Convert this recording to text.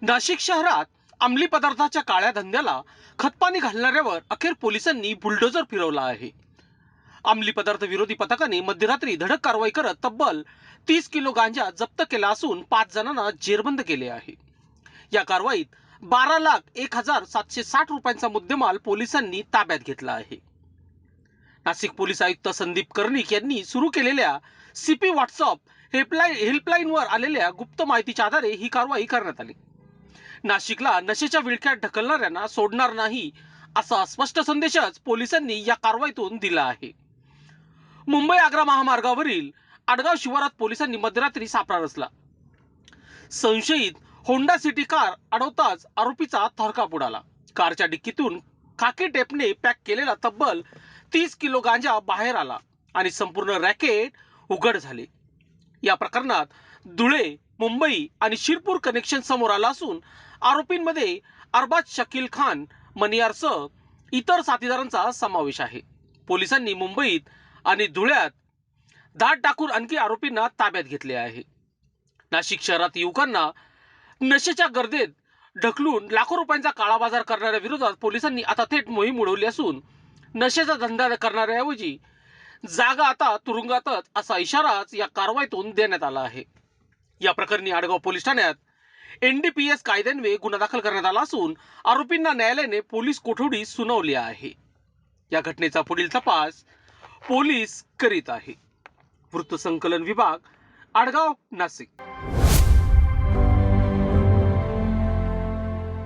नाशिक शहरात अंमली पदार्थाच्या काळ्या धंद्याला खतपाणी घालणाऱ्यावर अखेर पोलिसांनी बुलडोजर फिरवला आहे. अंमली पदार्थ विरोधी पथकाने मध्यरात्री धडक कारवाई करत तब्बल 30 किलो गांजा जप्त केला असून 5 जणांना जेरबंद केले आहे. या कारवाईत 12,01,760 रुपयांचा मुद्देमाल पोलिसांनी ताब्यात घेतला आहे. नाशिक पोलीस आयुक्त संदीप कर्णिक यांनी सुरू केलेल्या सीपी व्हॉट्सअप हेल्पलाईनवर आलेल्या गुप्त माहितीच्या आधारे ही कारवाई करण्यात आली. नाशिकला नशेच्या विळख्यात ढकलणाऱ्यांना सोडणार नाही असा स्पष्ट संदेशच पोलिसांनी या कारवाईतून दिला आहे. मुंबई आग्रा महामार्गावरील आडगाव शिवारात पोलिसांनी मध्यरात्री सापळा रचला. संशयित होंडा सिटी कार अडवताच आरोपीचा थरकाप उडाला. कारच्या डिक्कीतून खाकी टेपने पॅक केलेला तब्बल 30 किलो गांजा बाहेर आला आणि संपूर्ण रॅकेट उघड झाले. या प्रकरणात धुळे, मुंबई आणि शिरपूर कनेक्शन समोर आला असून आरोपींमध्ये अरबाज शकील खान मनियारसह इतर साथीदारांचा समावेश आहे. पोलिसांनी मुंबईत आणि धुळ्यात धाड टाकून आणखी आरोपींना ताब्यात घेतले आहे. नाशिक शहरात युवकांना नशेच्या गर्दीत ढकलून लाखो रुपयांचा काळा बाजार करणाऱ्या विरोधात पोलिसांनी आता थेट मोहीम उडवली असून नशेचा धंदा करणाऱ्याऐवजी जागा आता तुरुंगातच असा इशाराच या कारवाईतून देण्यात आला आहे. या प्रकरणी आडगाव पोलीस ठाण्यात NDPS कायद्यान्वये गुन्हा दाखल करण्यात आला असून आरोपींना न्यायालयाने पोलीस कोठडी सुनावली आहे. या घटनेचा पुढील तपास पोलीस करीत आहे. वृत्तसंकलन विभाग, आडगाव, नाशिक.